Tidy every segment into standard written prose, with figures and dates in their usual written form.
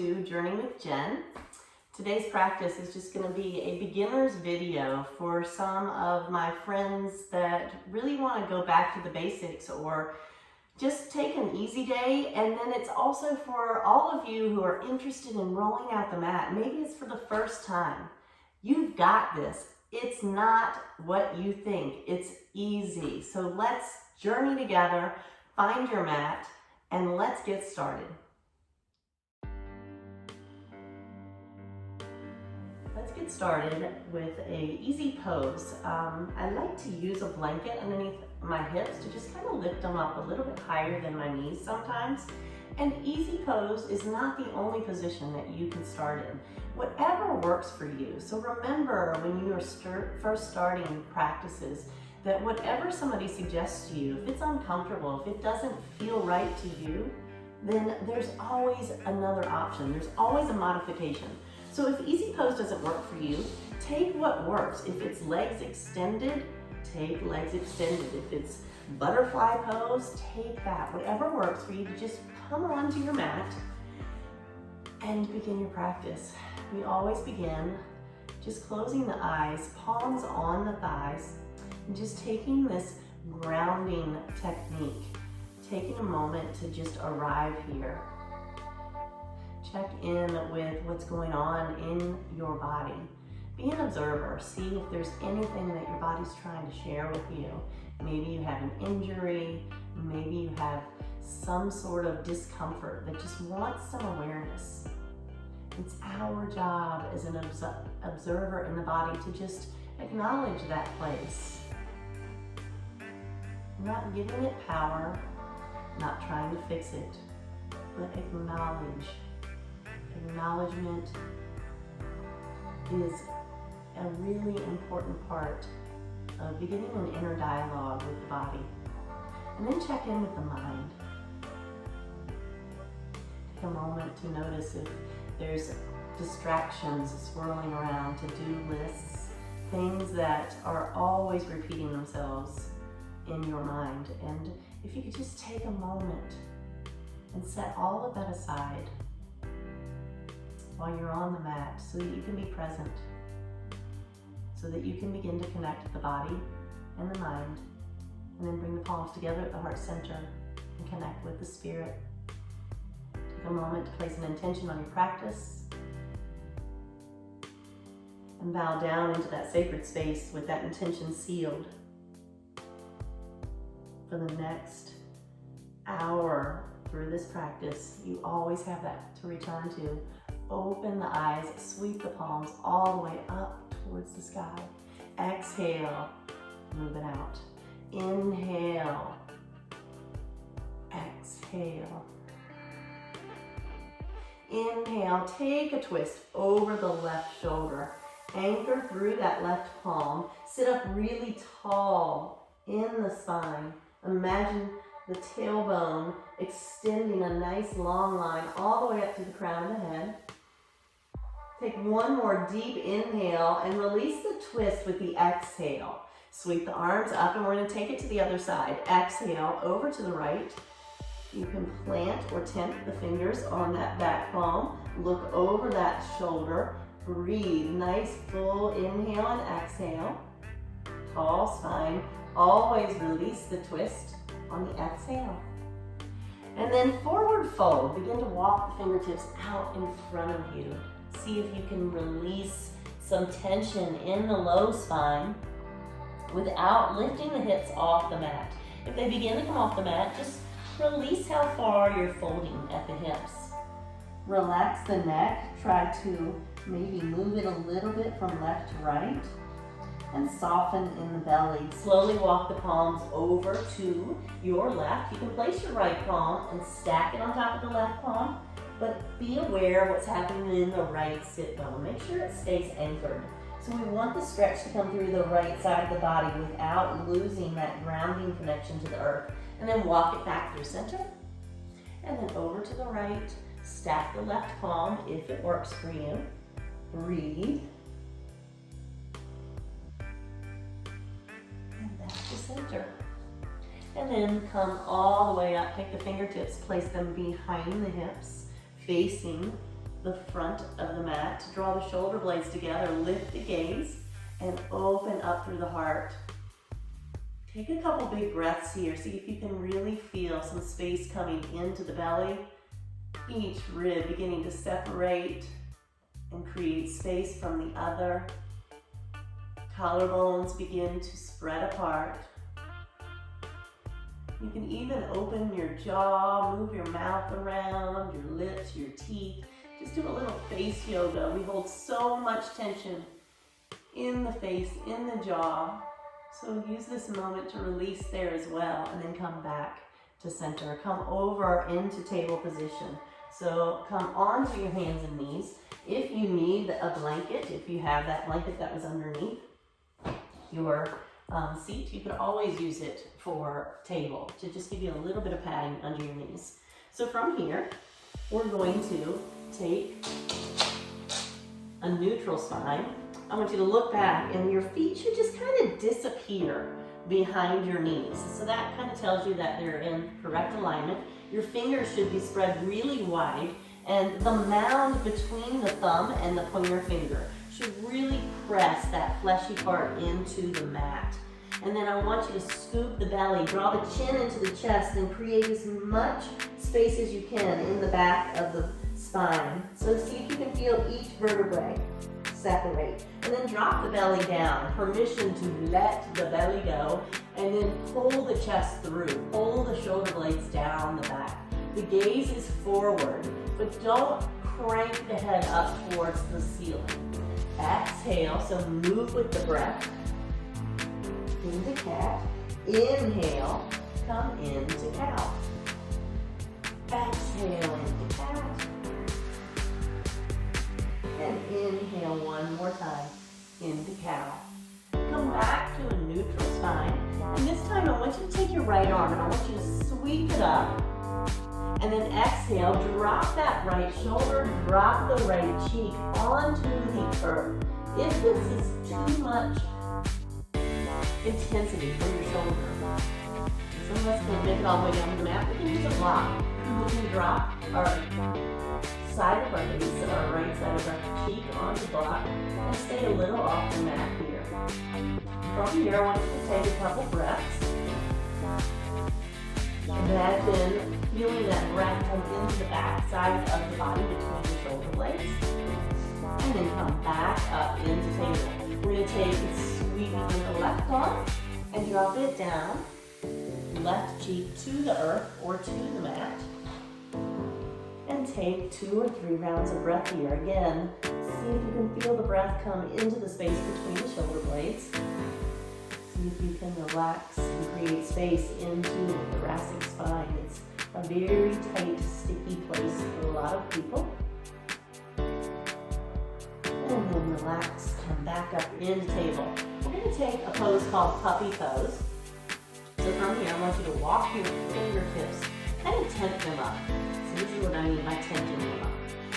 to Journey with Jen. Today's practice is just going to be a beginner's video for some of my friends that really want to go back to the basics or just take an easy day. And then it's also for all of you who are interested in rolling out the mat. Maybe it's for the first time. You've got this. It's not what you think. It's easy. So let's journey together, find your mat, and let's get started. Let's get started with an easy pose. I like to use a blanket underneath my hips to just kind of lift them up a little bit higher than my knees sometimes. And easy pose is not the only position that you can start in. Whatever works for you. So remember when you are first starting practices that whatever somebody suggests to you, if it's uncomfortable, if it doesn't feel right to you, then there's always another option. There's always a modification. So if easy pose doesn't work for you, take what works. If it's legs extended, take legs extended. If it's butterfly pose, take that. Whatever works for you to just come onto your mat and begin your practice. We always begin just closing the eyes, palms on the thighs, and just taking this grounding technique, taking a moment to just arrive here. Check in with what's going on in your body. Be an observer. See if there's anything that your body's trying to share with you. Maybe you have an injury. Maybe you have some sort of discomfort that just wants some awareness. It's our job as an observer in the body to just acknowledge that place. Not giving it power, not trying to fix it, but acknowledge. Acknowledgement is a really important part of beginning an inner dialogue with the body. And then check in with the mind. Take a moment to notice if there's distractions swirling around, to-do lists, things that are always repeating themselves in your mind. And if you could just take a moment and set all of that aside while you're on the mat so that you can be present, so that you can begin to connect with the body and the mind, and then bring the palms together at the heart center and connect with the spirit. Take a moment to place an intention on your practice and bow down into that sacred space with that intention sealed. For the next hour through this practice, you always have that to return to. Open the eyes, sweep the palms all the way up towards the sky. Exhale, move it out. Inhale, exhale. Inhale, take a twist over the left shoulder. Anchor through that left palm. Sit up really tall in the spine. Imagine the tailbone extending a nice long line all the way up to the crown of the head. Take one more deep inhale and release the twist with the exhale. Sweep the arms up and we're going to take it to the other side. Exhale over to the right. You can plant or tent the fingers on that back palm. Look over that shoulder. Breathe. Nice full inhale and exhale. Tall spine. Always release the twist on the exhale. And then forward fold. Begin to walk the fingertips out in front of you. See if you can release some tension in the low spine without lifting the hips off the mat. If they begin to come off the mat, just release how far you're folding at the hips. Relax the neck. Try to maybe move it a little bit from left to right. And soften in the belly. Slowly walk the palms over to your left. You can place your right palm and stack it on top of the left palm, but be aware of what's happening in the right sit bone. Make sure it stays anchored. So we want the stretch to come through the right side of the body without losing that grounding connection to the earth. And then walk it back through center. And then over to the right. Stack the left palm if it works for you. Breathe. To center. And then come all the way up, take the fingertips, place them behind the hips, facing the front of the mat to draw the shoulder blades together. Lift the gaze and open up through the heart. Take a couple big breaths here. See if you can really feel some space coming into the belly. Each rib beginning to separate and create space from the other. Collarbones begin to spread apart. You can even open your jaw, move your mouth around, your lips, your teeth. Just do a little face yoga. We hold so much tension in the face, in the jaw. So use this moment to release there as well, and then come back to center. Come over into table position. So come onto your hands and knees. If you need a blanket, if you have that blanket that was underneath your seat, you could always use it for table to just give you a little bit of padding under your knees. So from here, we're going to take a neutral spine. I want you to look back and your feet should just kind of disappear behind your knees. So that kind of tells you that they're in correct alignment. Your fingers should be spread really wide, and the mound between the thumb and the pointer finger should really press that fleshy part into the mat. And then I want you to scoop the belly, draw the chin into the chest, and create as much space as you can in the back of the spine. So see if you can feel each vertebrae separate. And then drop the belly down. Permission to let the belly go. And then pull the chest through. Pull the shoulder blades down the back. The gaze is forward, but don't crank the head up towards the ceiling. Exhale, so move with the breath. Into cat. Inhale, come into cow. Exhale into cat. And inhale one more time into cow. Come back to a neutral spine. And this time I want you to take your right arm and I want you to sweep it up. And then exhale, drop that right shoulder, drop the right cheek onto the earth. If this is too much intensity for your shoulder, some of us can make it all the way down to the mat. We can use a block. We can drop our side of our face, our right side of our cheek onto the block, and stay a little off the mat here. From here, I want you to take a couple breaths. Imagine feeling that breath come into the back side of the body between the shoulder blades. And then come back up into table. We're going to take a sweep from the left arm and drop it down. Left cheek to the earth or to the mat. And take 2 or 3 rounds of breath here. Again, see if you can feel the breath come into the space between the shoulder blades. See if you can relax and create space into the thoracic spine. It's a very tight, sticky place for a lot of people. And then relax, come back up into table. We're going to take a pose called puppy pose. So from here, I want you to walk your fingertips, kind of tent them up. So this is what I mean by tenting them up.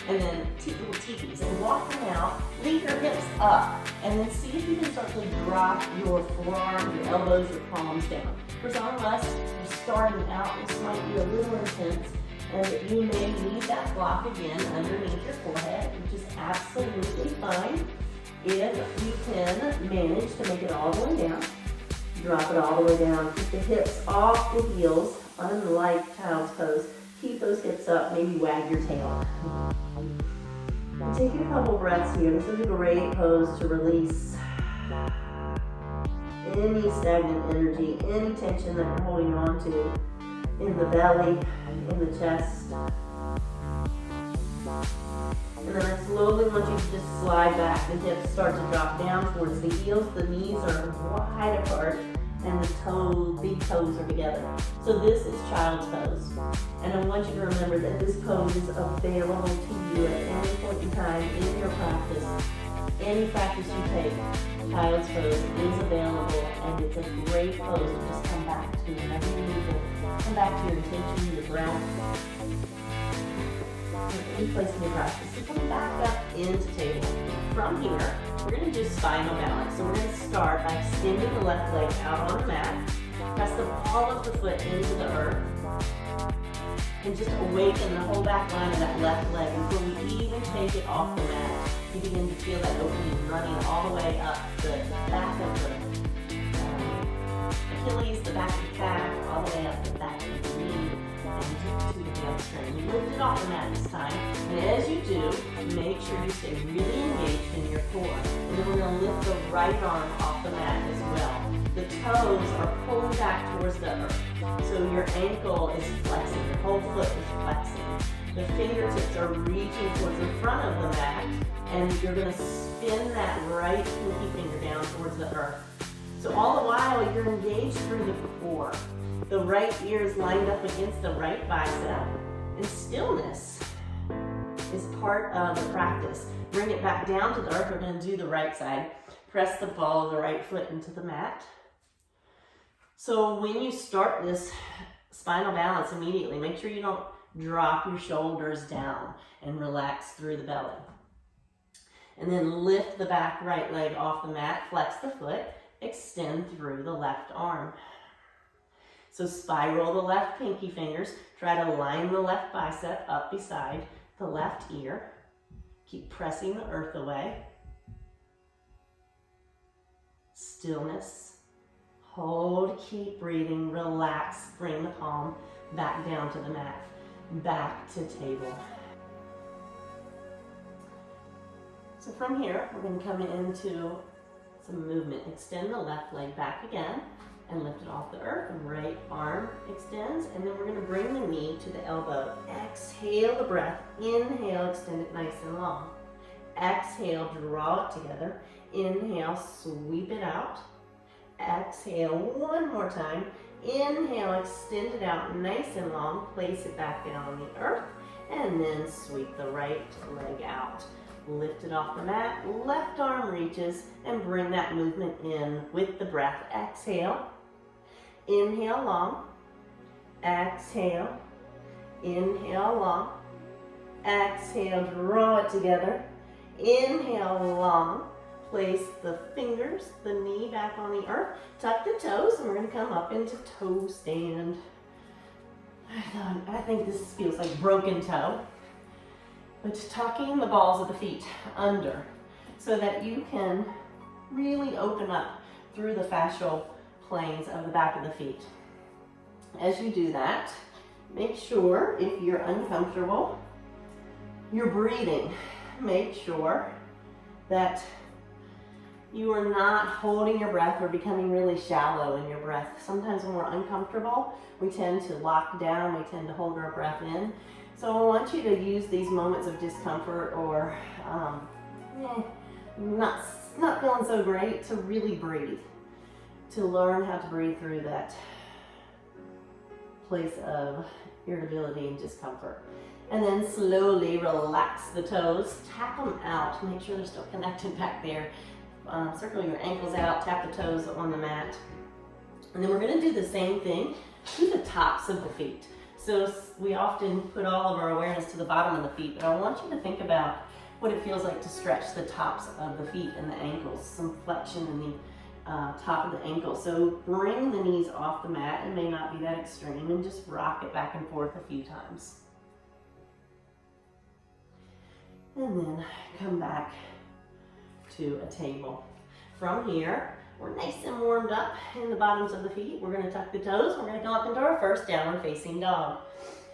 And then little teepees, and walk them out, leave your hips up, and then see if you can start to drop your forearms, your elbows, your palms down. For some of us, you're starting out, this might be a little intense, and you may need that block again underneath your forehead, which is absolutely fine. If you can manage to make it all the way down, drop it all the way down. Keep the hips off the heels, unlike child's pose. Keep those hips up, maybe wag your tail. And take a couple breaths here. This is a great pose to release any stagnant energy, any tension that you're holding on to in the belly, in the chest. And then I slowly want you to just slide back. The hips start to drop down towards the heels. The knees are wide apart and the big toes are together. So this is child's pose. And I want you to remember that this pose is available to you at any point in time in your practice. Any practice you take, child's pose is available, and it's a great pose to just come back to whenever you need to. Come back to your intention, your breath, any place in your practice. So come back up into table. From here, we're going to do spinal balance. So we're going to start by extending the left leg out on the mat. Press the ball of the foot into the earth. and just awaken the whole back line of that left leg until we even take it off the mat. You begin to feel that opening running all the way up the back of the Achilles, the back of the calf, all the way up the back of the knee, and to the hamstring. You lift it off the mat this time, and as you do, make sure you stay really engaged in your core. And then we're going to lift the right arm off the mat as well. The toes are pulled back towards the earth, so your ankle is flexing, your whole foot is flexing. The fingertips are reaching towards the front of the mat, and you're going to spin that right pinky finger down towards the earth. So all the while, you're engaged through the core. The right ear is lined up against the right bicep, and stillness is part of the practice. Bring it back down to the earth. We're going to do the right side. Press the ball of the right foot into the mat. So when you start this spinal balance immediately, make sure you don't drop your shoulders down and relax through the belly. And then lift the back right leg off the mat, flex the foot, extend through the left arm. So spiral the left pinky fingers, try to line the left bicep up beside the left ear. Keep pressing the earth away. Stillness. Hold, keep breathing, relax, bring the palm back down to the mat, back to table. So from here, we're going to come into some movement. Extend the left leg back again and lift it off the earth. Right arm extends, and then we're going to bring the knee to the elbow. Exhale the breath. Inhale, extend it nice and long. Exhale, draw it together. Inhale, sweep it out. Exhale one more time. Inhale, extend it out nice and long. Place it back down on the earth, and then sweep the right leg out. Lift it off the mat, left arm reaches, and bring that movement in with the breath. Exhale, inhale long, exhale, inhale long, exhale, draw it together, inhale long, place the fingers, the knee back on the earth, tuck the toes, and we're going to come up into toe stand. I think this feels like broken toe. But tucking the balls of the feet under so that you can really open up through the fascial planes of the back of the feet. As you do that, make sure if you're uncomfortable, you're breathing. Make sure that you are not holding your breath or becoming really shallow in your breath. Sometimes when we're uncomfortable, we tend to lock down, we tend to hold our breath in. So I want you to use these moments of discomfort or not feeling so great to really breathe, to learn how to breathe through that place of irritability and discomfort. And then slowly relax the toes, tap them out, make sure they're still connected back there. Circle your ankles out, tap the toes on the mat. And then we're going to do the same thing to the tops of the feet. So we often put all of our awareness to the bottom of the feet, but I want you to think about what it feels like to stretch the tops of the feet and the ankles, some flexion in the top of the ankle. So bring the knees off the mat, it may not be that extreme, and just rock it back and forth a few times. And then come back to a table. From here, we're nice and warmed up in the bottoms of the feet. We're going to tuck the toes. We're going to go up into our first downward facing dog.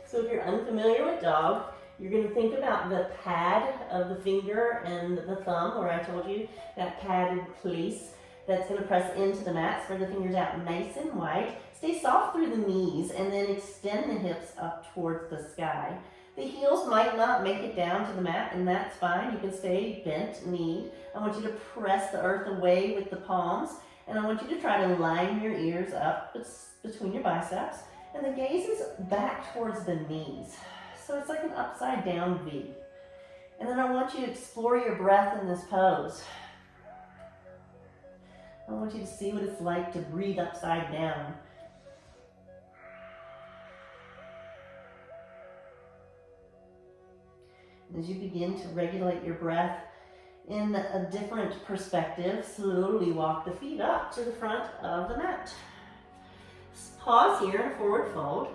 So if you're unfamiliar with dog, you're going to think about the pad of the finger and the thumb, where I told you that padded place that's going to press into the mat. Spread the fingers out nice and wide. Stay soft through the knees and then extend the hips up towards the sky. The heels might not make it down to the mat, and that's fine. You can stay bent kneed. I want you to press the earth away with the palms, and I want you to try to line your ears up between your biceps, and the gaze is back towards the knees. So it's like an upside down V. And then I want you to explore your breath in this pose. I want you to see what it's like to breathe upside down. As you begin to regulate your breath in a different perspective, slowly walk the feet up to the front of the mat. Pause here in a forward fold.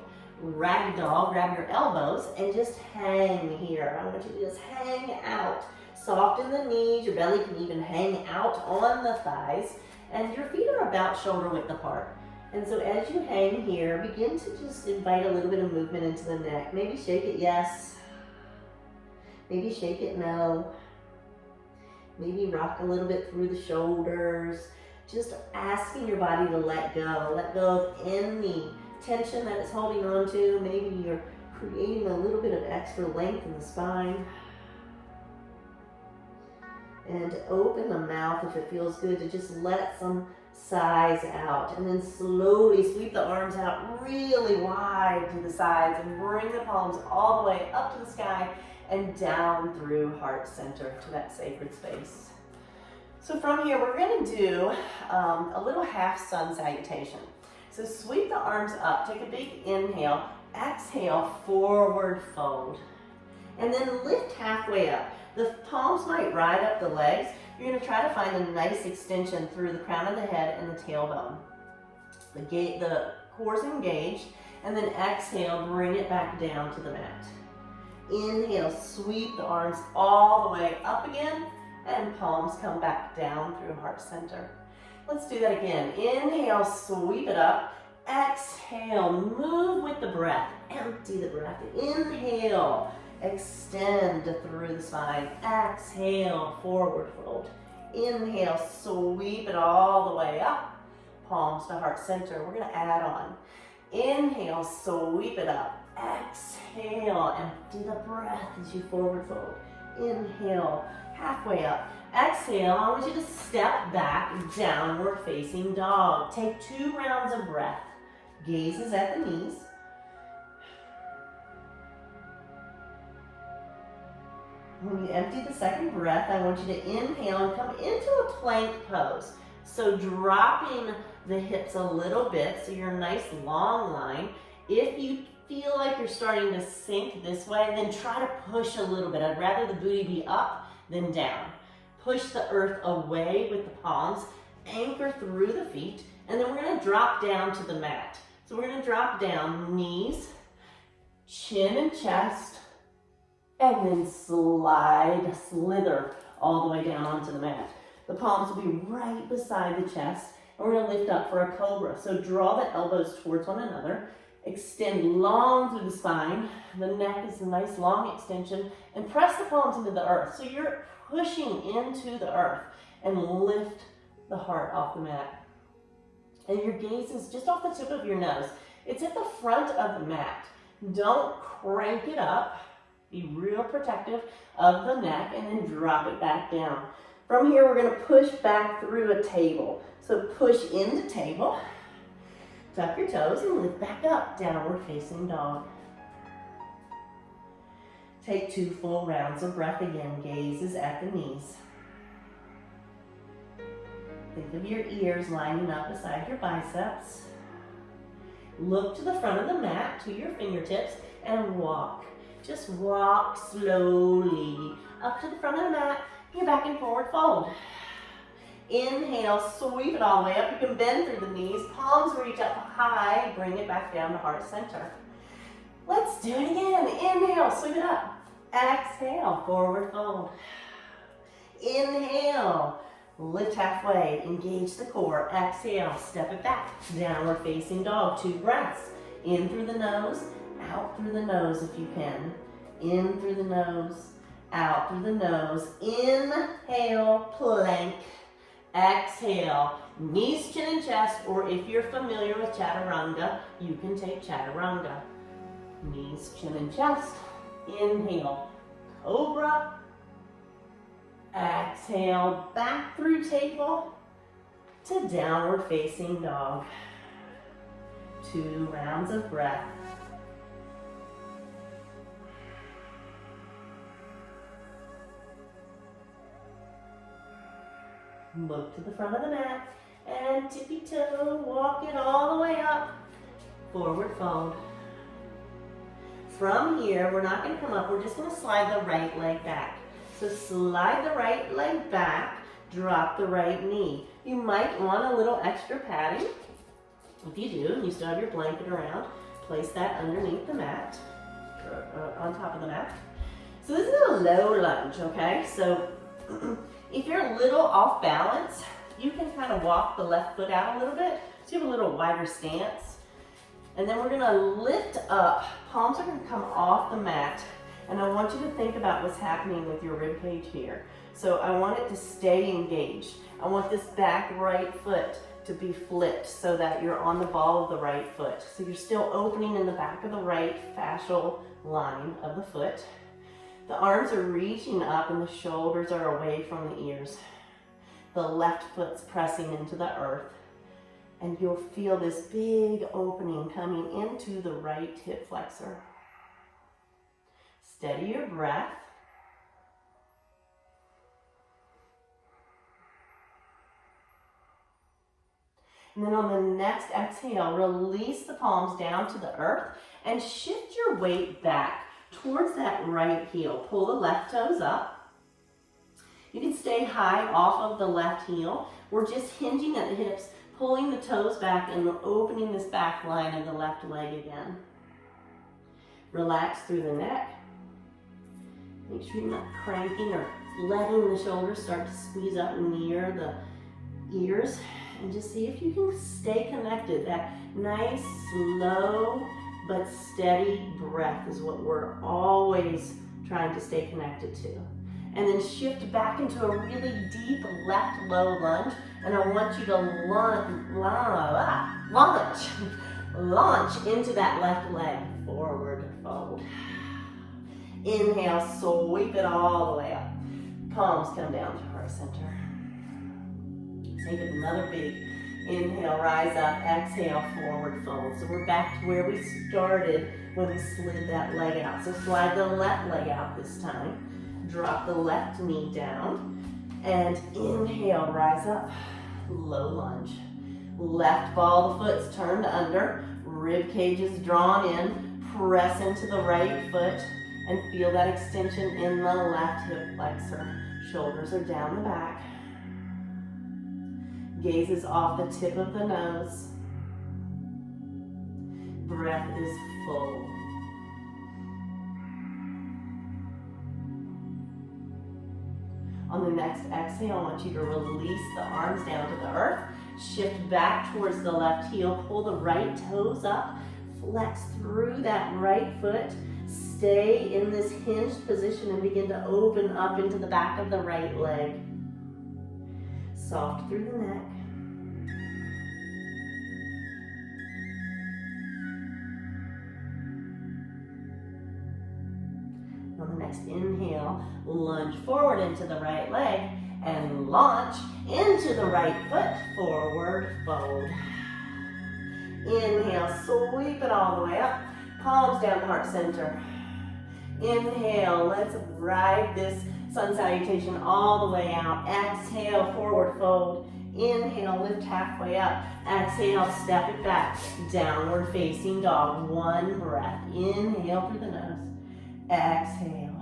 Ragdoll, grab your elbows and just hang here. I want you to just hang out. Soften the knees, your belly can even hang out on the thighs, and your feet are about shoulder width apart. And so as you hang here, begin to just invite a little bit of movement into the neck. Maybe shake it yes, maybe shake it no. Maybe rock a little bit through the shoulders. Just asking your body to let go. Let go of any tension that it's holding on to. Maybe you're creating a little bit of extra length in the spine. And open the mouth if it feels good to just let some sighs out. And then slowly sweep the arms out really wide to the sides and bring the palms all the way up to the sky and down through heart center to that sacred space. So from here, we're going to do a little half sun salutation. So sweep the arms up, take a big inhale, exhale, forward fold. And then lift halfway up. The palms might ride up the legs. You're going to try to find a nice extension through the crown of the head and the tailbone. The core's engaged, and then exhale, bring it back down to the mat. Inhale, sweep the arms all the way up again, and palms come back down through heart center. Let's do that again. Inhale, sweep it up. Exhale, move with the breath. Empty the breath. Inhale, extend through the spine. Exhale, forward fold. Inhale, sweep it all the way up. Palms to heart center. We're going to add on. Inhale, sweep it up. Exhale, empty the breath as you forward fold. Inhale, halfway up. Exhale, I want you to step back, downward facing dog. Take 2 rounds of breath. Gazes at the knees. When you empty the second breath, I want you to inhale and come into a plank pose. So dropping the hips a little bit, so you're a nice long line. If you feel like you're starting to sink this way, then try to push a little bit. I'd rather the booty be up than down. Push the earth away with the palms, anchor through the feet, and then we're going to drop down to the mat. So we're going to drop down, knees, chin and chest, and then slither all the way down onto the mat. The palms will be right beside the chest, and we're going to lift up for a cobra. So draw the elbows towards one another, extend long through the spine. The neck is a nice long extension, and press the palms into the earth. So you're pushing into the earth, and lift the heart off the mat. And your gaze is just off the tip of your nose. It's at the front of the mat. Don't crank it up. Be real protective of the neck, and then drop it back down. From here, we're going to push back through a table. So push into table, tuck your toes, and lift back up, downward facing dog. Take 2 full rounds of breath again. Gazes at the knees. Think of your ears lining up beside your biceps. Look to the front of the mat, to your fingertips, and walk. Just walk slowly up to the front of the mat. You're back in forward fold. Inhale, sweep it all the way up. You can bend through the knees. Palms reach up high. Bring it back down to heart center. Let's do it again. Inhale, sweep it up. Exhale, forward fold. Inhale, lift halfway. Engage the core. Exhale, step it back. Downward facing dog. 2 breaths. In through the nose. Out through the nose if you can. In through the nose, out through the nose. Inhale, plank. Exhale, knees, chin, and chest, or if you're familiar with chaturanga, you can take chaturanga. Knees, chin, and chest. Inhale, cobra. Exhale, back through table to downward facing dog. 2 rounds of breath. Look to the front of the mat and tippy toe, walk it all the way up, forward fold. From here, we're not going to come up, we're just going to slide the right leg back. So slide the right leg back, drop the right knee. You might want a little extra padding. If you do, and you still have your blanket around, place that underneath the mat, or on top of the mat. So this is a low lunge, okay? So if you're a little off balance, you can kind of walk the left foot out a little bit, so you have a little wider stance. And then we're gonna lift up. Palms are gonna come off the mat, and I want you to think about what's happening with your rib cage here. So I want it to stay engaged. I want this back right foot to be flipped so that you're on the ball of the right foot. So you're still opening in the back of the right fascial line of the foot. The arms are reaching up and the shoulders are away from the ears. The left foot's pressing into the earth. And you'll feel this big opening coming into the right hip flexor. Steady your breath. And then on the next exhale, release the palms down to the earth and shift your weight back towards that right heel. Pull the left toes up. You can stay high off of the left heel. We're just hinging at the hips, pulling the toes back and opening this back line of the left leg again. Relax through the neck. Make sure you're not cranking or letting the shoulders start to squeeze up near the ears. And just see if you can stay connected. That nice, slow, but steady breath is what we're always trying to stay connected to. And then shift back into a really deep left low lunge. And I want you to launch into that left leg. Forward fold. Inhale, sweep it all the way up. Palms come down to heart center. Take another big inhale, rise up, exhale, forward fold. So we're back to where we started when we slid that leg out. So slide the left leg out this time. Drop the left knee down. And inhale, rise up, low lunge. Left ball of the foot's turned under. Rib cage is drawn in. Press into the right foot and feel that extension in the left hip flexor. Shoulders are down the back. Gaze is off the tip of the nose. Breath is full. On the next exhale, I want you to release the arms down to the earth. Shift back towards the left heel. Pull the right toes up. Flex through that right foot. Stay in this hinged position and begin to open up into the back of the right leg. Soft through the neck. On the next inhale, lunge forward into the right leg and launch into the right foot, forward fold. Inhale, sweep it all the way up, palms down to heart center. Inhale, let's ride this sun salutation all the way out. Exhale, forward fold. Inhale, lift halfway up. Exhale, step it back. Downward facing dog. One breath. Inhale through the nose. Exhale.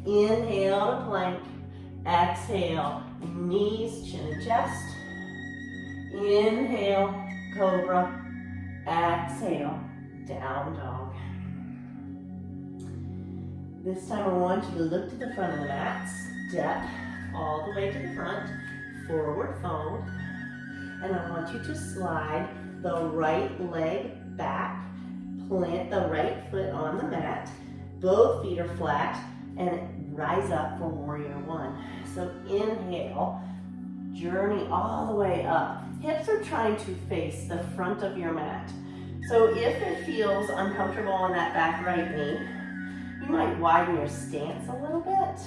Inhale to plank. Exhale, knees, chin and chest. Inhale, cobra. Exhale, down dog. This time I want you to look to the front of the mat, step all the way to the front, forward fold, and I want you to slide the right leg back, plant the right foot on the mat, both feet are flat, and rise up for warrior one. So inhale, journey all the way up. Hips are trying to face the front of your mat. So if it feels uncomfortable on that back right knee, you might widen your stance a little bit,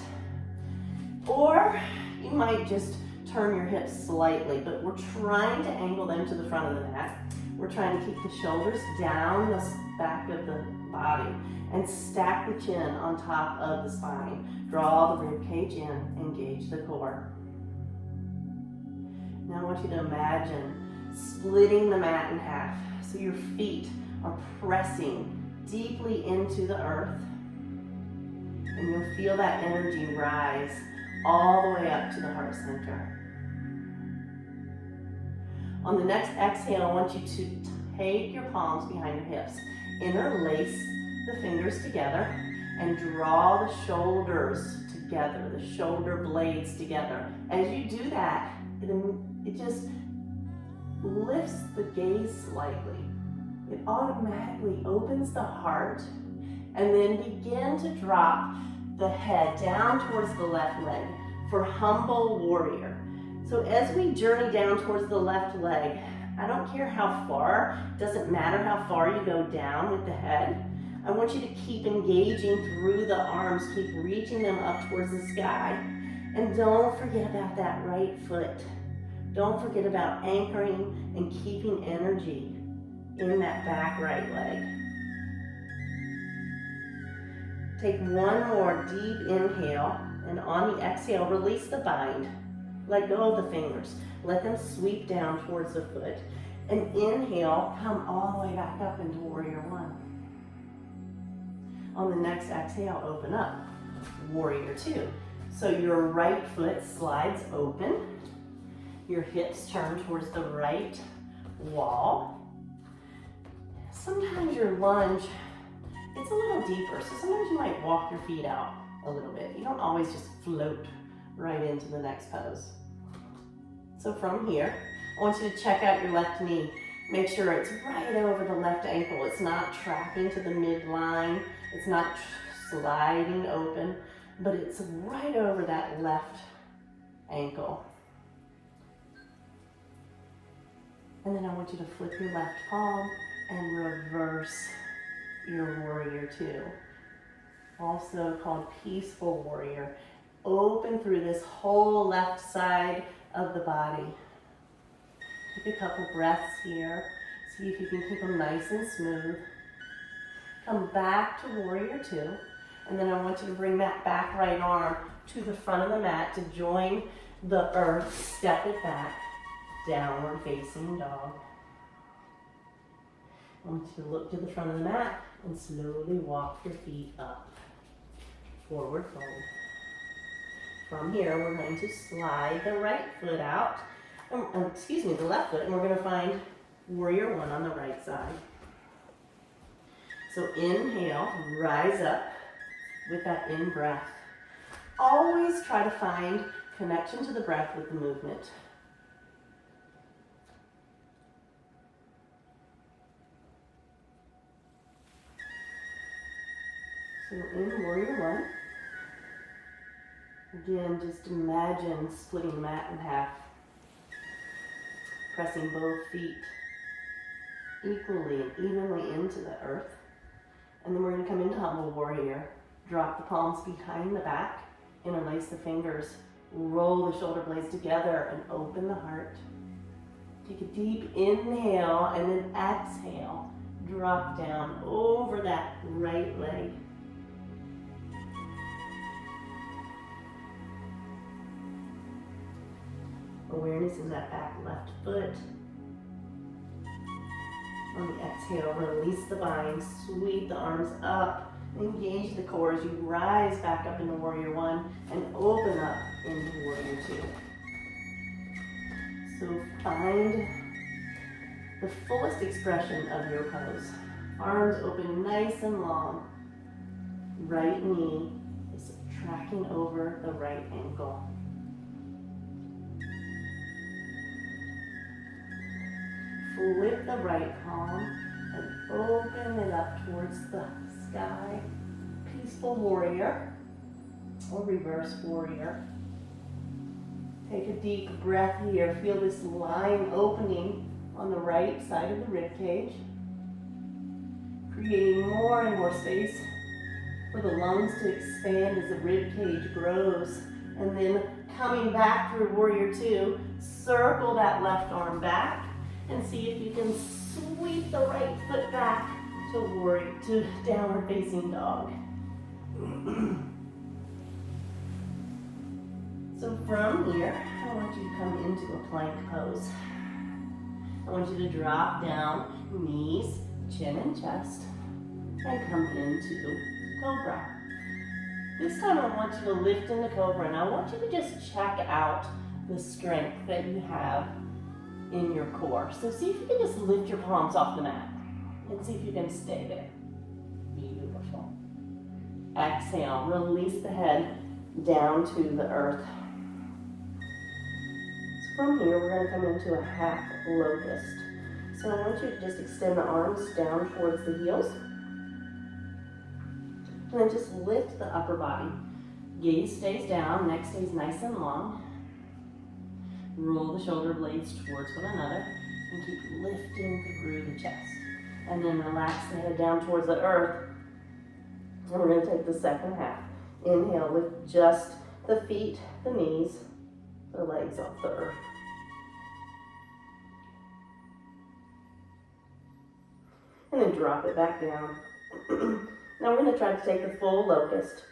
or you might just turn your hips slightly, but we're trying to angle them to the front of the mat. We're trying to keep the shoulders down the back of the body and stack the chin on top of the spine. Draw the rib cage in, engage the core. Now I want you to imagine splitting the mat in half so your feet are pressing deeply into the earth. And you'll feel that energy rise all the way up to the heart center. On the next exhale, I want you to take your palms behind your hips, interlace the fingers together, and draw the shoulders together, the shoulder blades together. As you do that, it just lifts the gaze slightly. It automatically opens the heart, and then begin to drop the head down towards the left leg for humble warrior. So as we journey down towards the left leg, I don't care how far, it doesn't matter how far you go down with the head. I want you to keep engaging through the arms, keep reaching them up towards the sky. And don't forget about that right foot. Don't forget about anchoring and keeping energy in that back right leg. Take one more deep inhale, and on the exhale, release the bind. Let go of the fingers. Let them sweep down towards the foot. And inhale, come all the way back up into warrior one. On the next exhale, open up, warrior two. So your right foot slides open. Your hips turn towards the right wall. Sometimes your lunge, it's a little deeper, so sometimes you might walk your feet out a little bit. You don't always just float right into the next pose. So from here, I want you to check out your left knee. Make sure it's right over the left ankle. It's not tracking to the midline. It's not sliding open, but it's right over that left ankle. And then I want you to flip your left palm and reverse your warrior two. Also called peaceful warrior. Open through this whole left side of the body. Take a couple breaths here. See if you can keep them nice and smooth. Come back to warrior two. And then I want you to bring that back right arm to the front of the mat to join the earth. Step it back. Downward facing dog. I want you to look to the front of the mat and slowly walk your feet up. Forward fold. From here, we're going to slide the right foot out. The left foot, and we're going to find warrior one on the right side. So inhale, rise up with that in breath. Always try to find connection to the breath with the movement. So in warrior one, again, just imagine splitting the mat in half. Pressing both feet equally and evenly into the earth. And then we're going to come into humble warrior. Drop the palms behind the back, interlace the fingers, roll the shoulder blades together and open the heart. Take a deep inhale and then exhale. Drop down over that right leg. Awareness in that back left foot. On the exhale, release the bind, sweep the arms up, engage the core as you rise back up into warrior one and open up into warrior two. So find the fullest expression of your pose. Arms open nice and long. Right knee is tracking over the right ankle. Flip the right palm and open it up towards the sky. Peaceful warrior or reverse warrior. Take a deep breath here. Feel this line opening on the right side of the rib cage. Creating more and more space for the lungs to expand as the rib cage grows. And then coming back through warrior two, circle that left arm back. And see if you can sweep the right foot back to downward facing dog. So from here, I want you to come into a plank pose. I want you to drop down, knees, chin and chest, and come into cobra. This time I want you to lift into cobra, and I want you to just check out the strength that you have in your core. So see if you can just lift your palms off the mat and see if you can stay there. Beautiful. Exhale, release the head down to the earth. So from here, we're going to come into a half locust. So I want you to just extend the arms down towards the heels. And then just lift the upper body. Gaze stays down, neck stays nice and long. Roll the shoulder blades towards one another and keep lifting through the chest. And then relax the head down towards the earth. And we're going to take the second half. Inhale, lift just the feet, the knees, the legs off the earth. And then drop it back down. Now we're going to try to take the full locust.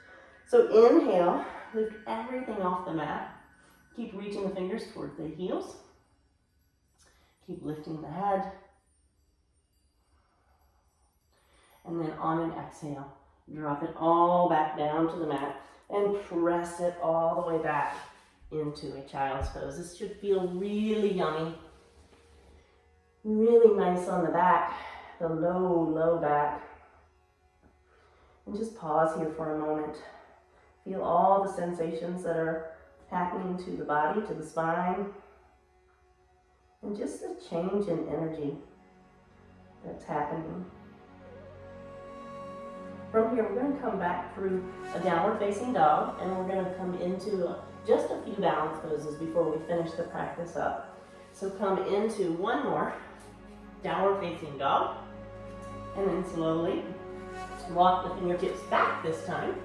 So inhale, lift everything off the mat. Keep reaching the fingers towards the heels. Keep lifting the head. And then on an exhale, drop it all back down to the mat and press it all the way back into a child's pose. This should feel really yummy. Really nice on the back, the low back. And just pause here for a moment. Feel all the sensations that are happening to the body, to the spine. And just the change in energy that's happening. From here, we're going to come back through a downward facing dog, and we're going to come into just a few balance poses before we finish the practice up. So come into one more downward facing dog, and then slowly walk the fingertips back this time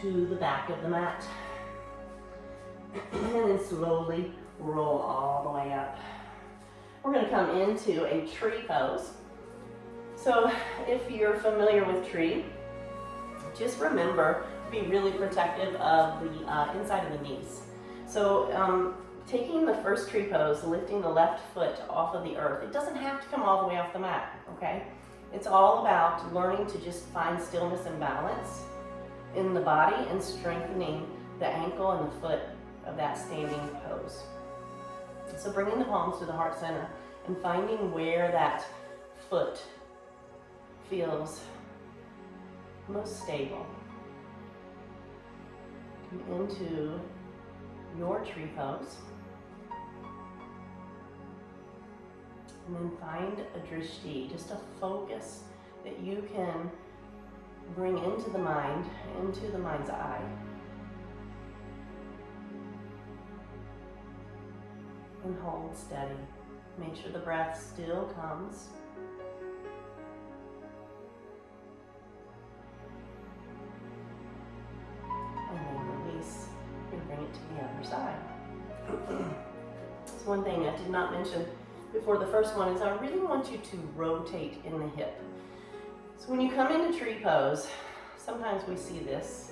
to the back of the mat. And then slowly roll all the way up. We're going to come into a tree pose. So if you're familiar with tree, just remember to be really protective of the inside of the knees. So taking the first tree pose, lifting the left foot off of the earth, it doesn't have to come all the way off the mat, okay? It's all about learning to just find stillness and balance in the body and strengthening the ankle and the foot of that standing pose. So bringing the palms to the heart center and finding where that foot feels most stable. Come into your tree pose. And then find a drishti, just a focus that you can bring into the mind, into the mind's eye. And hold steady. Make sure the breath still comes. And then release and bring it to the other side. So one thing I did not mention before the first one is I really want you to rotate in the hip. So when you come into tree pose, sometimes we see this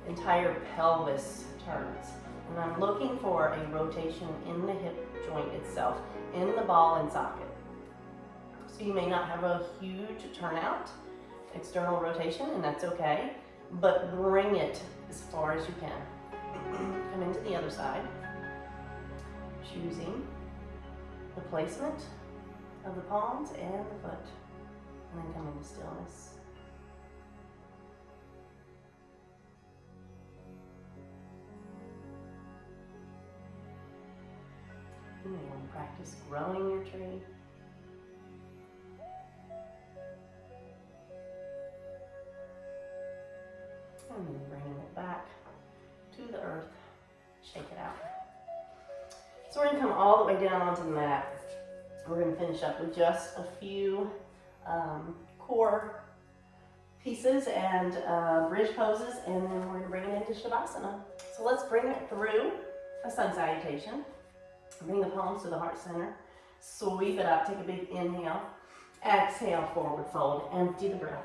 entire pelvis turns. And I'm looking for a rotation in the hip joint itself, in the ball and socket. So you may not have a huge turnout, external rotation, and that's okay, but bring it as far as you can. Come into the other side, choosing the placement of the palms and the foot, and then come into stillness. You may want to practice growing your tree. And then bringing it back to the earth. Shake it out. So we're going to come all the way down onto the mat. We're going to finish up with just a few core pieces and bridge poses, and then we're going to bring it into Shavasana. So let's bring it through a sun salutation. Bring the palms to the heart center. Sweep it up. Take a big inhale. Exhale, forward fold. Empty the breath.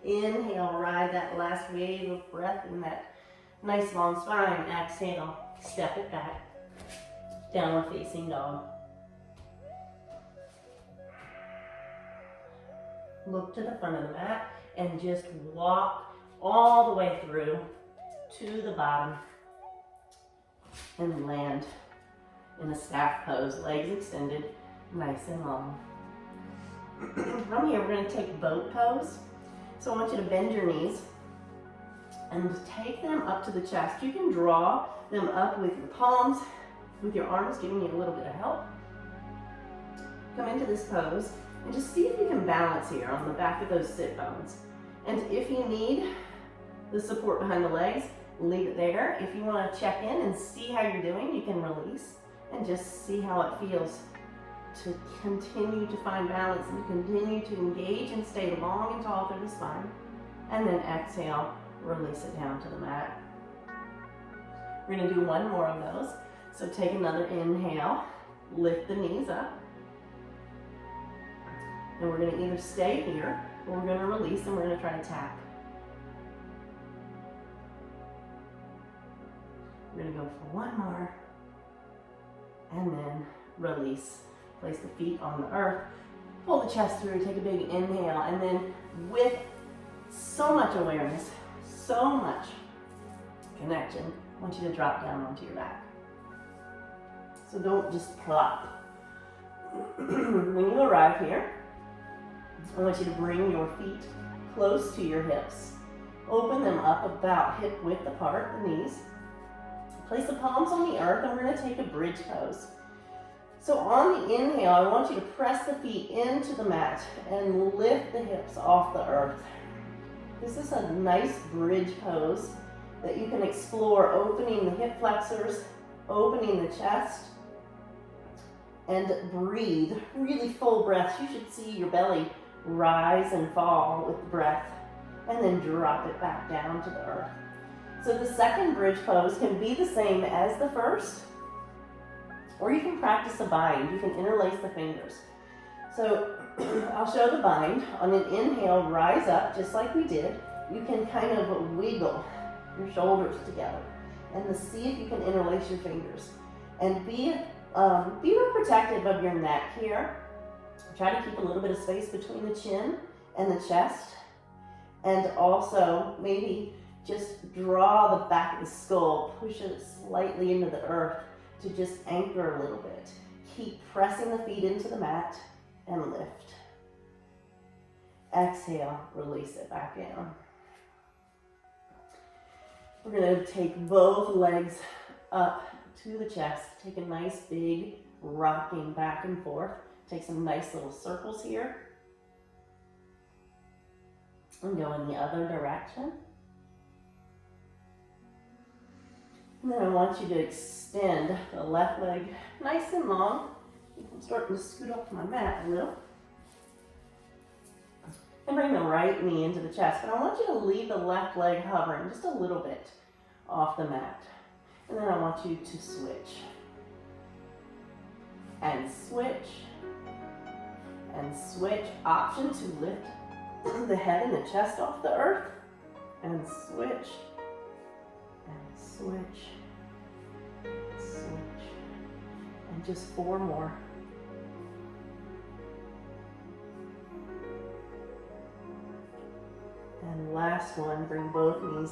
Inhale, ride that last wave of breath in that nice long spine. Exhale, step it back. Downward facing dog. Look to the front of the mat and just walk all the way through to the bottom and land in a staff pose, legs extended, nice and long. From here, we're going to take boat pose. So I want you to bend your knees and take them up to the chest. You can draw them up with your palms, with your arms, giving you a little bit of help. Come into this pose and just see if you can balance here on the back of those sit bones. And if you need the support behind the legs, leave it there. If you want to check in and see how you're doing, you can release and just see how it feels to continue to find balance and continue to engage and stay long and tall through the spine. And then exhale, release it down to the mat. We're going to do one more of those. So take another inhale, lift the knees up. And we're going to either stay here or we're going to release and we're going to try to tap. We're going to go for one more and then release. Place the feet on the earth, pull the chest through, take a big inhale, and then with so much awareness, so much connection, I want you to drop down onto your back. So don't just plop. When you arrive here, I want you to bring your feet close to your hips. Open them up about hip width apart, the knees. Place the palms on the earth, and we're going to take a bridge pose. So on the inhale, I want you to press the feet into the mat and lift the hips off the earth. This is a nice bridge pose that you can explore, opening the hip flexors, opening the chest, and breathe. Really full breaths. You should see your belly rise and fall with the breath, and then drop it back down to the earth. So the second bridge pose can be the same as the first, or you can practice a bind. You can interlace the fingers. So I'll show the bind. On an inhale, rise up just like we did. You can kind of wiggle your shoulders together and see if you can interlace your fingers. And be real protective of your neck here. Try to keep a little bit of space between the chin and the chest. And also maybe just draw the back of the skull, push it slightly into the earth to just anchor a little bit. Keep pressing the feet into the mat and lift. Exhale, release it back down. We're going to take both legs up to the chest. Take a nice big rocking back and forth. Take some nice little circles here. And go in the other direction. And then I want you to extend the left leg nice and long. I'm starting to scoot off my mat a little. And bring the right knee into the chest. But I want you to leave the left leg hovering just a little bit off the mat. And then I want you to switch. And switch. And switch. Option to lift the head and the chest off the earth. And switch. And switch. Switch. And just 4 more. And last one, bring both knees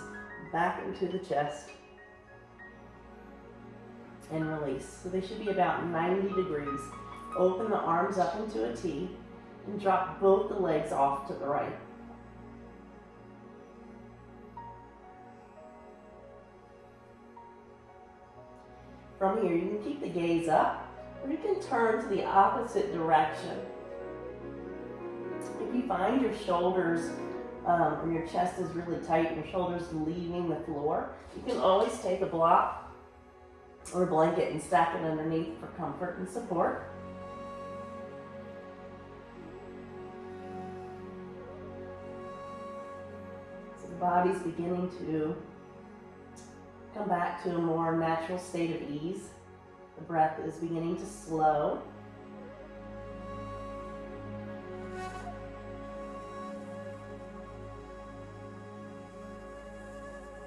back into the chest and release. So they should be about 90 degrees. Open the arms up into a T and drop both the legs off to the right. From here, you can keep the gaze up, or you can turn to the opposite direction. If you find your shoulders or your chest is really tight and your shoulders leaving the floor, you can always take a block or a blanket and stack it underneath for comfort and support. So the body's beginning to come back to a more natural state of ease. The breath is beginning to slow.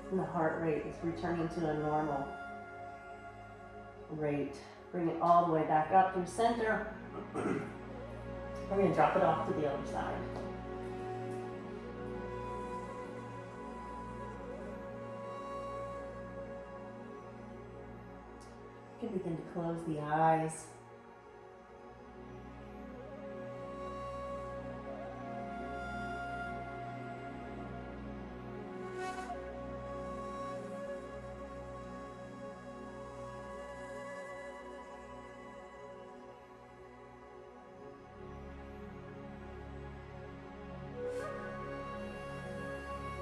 And the heart rate is returning to a normal rate. Bring it all the way back up through center. We're going to drop it off to the other side. You You can begin to close the eyes.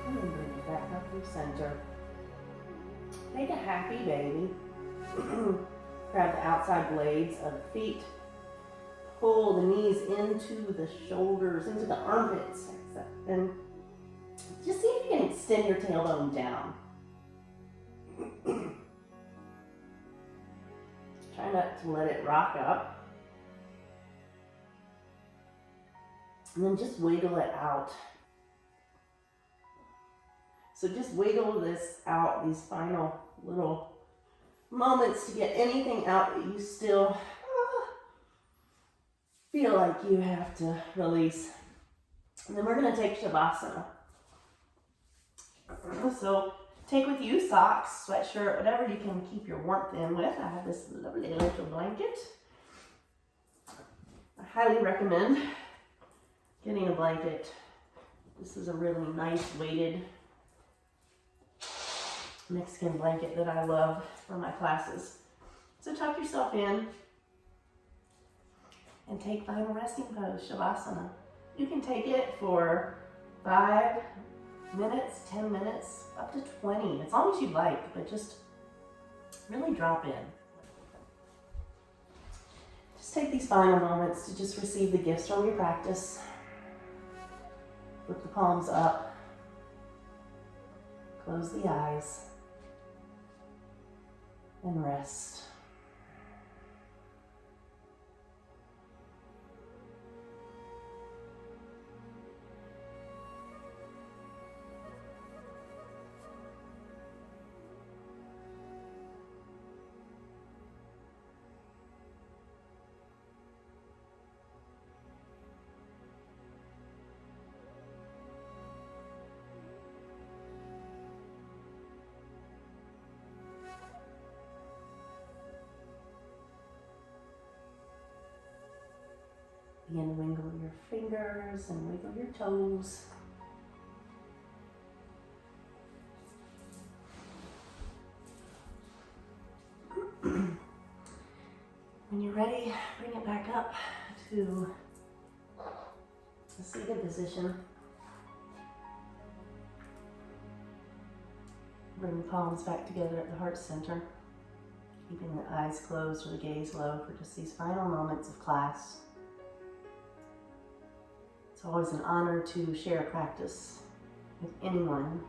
And then bring it back up through center. Make a happy baby. Grab the outside blades of the feet. Pull the knees into the shoulders, into the armpits. And just see if you can extend your tailbone down. Try not to let it rock up. And then just wiggle it out. So just wiggle this out, these final little moments to get anything out that you still feel like you have to release. And then we're going to take Shavasana. So take with you socks, sweatshirt, whatever you can keep your warmth in with. I have this lovely little blanket. I highly recommend getting a blanket. This is a really nice weighted Mexican blanket that I love for my classes. So tuck yourself in and take final resting pose, Shavasana. You can take it for 5 minutes, 10 minutes, up to 20, as long as you like, but just really drop in. Just take these final moments to just receive the gifts from your practice. Flip the palms up, close the eyes, and rest. Begin to wiggle your fingers and wiggle your toes. When you're ready, bring it back up to a seated position. Bring the palms back together at the heart center, keeping the eyes closed or the gaze low for just these final moments of class. It's always an honor to share a practice with anyone.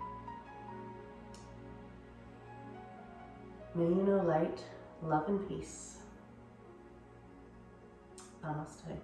May you know light, love, and peace. Namaste.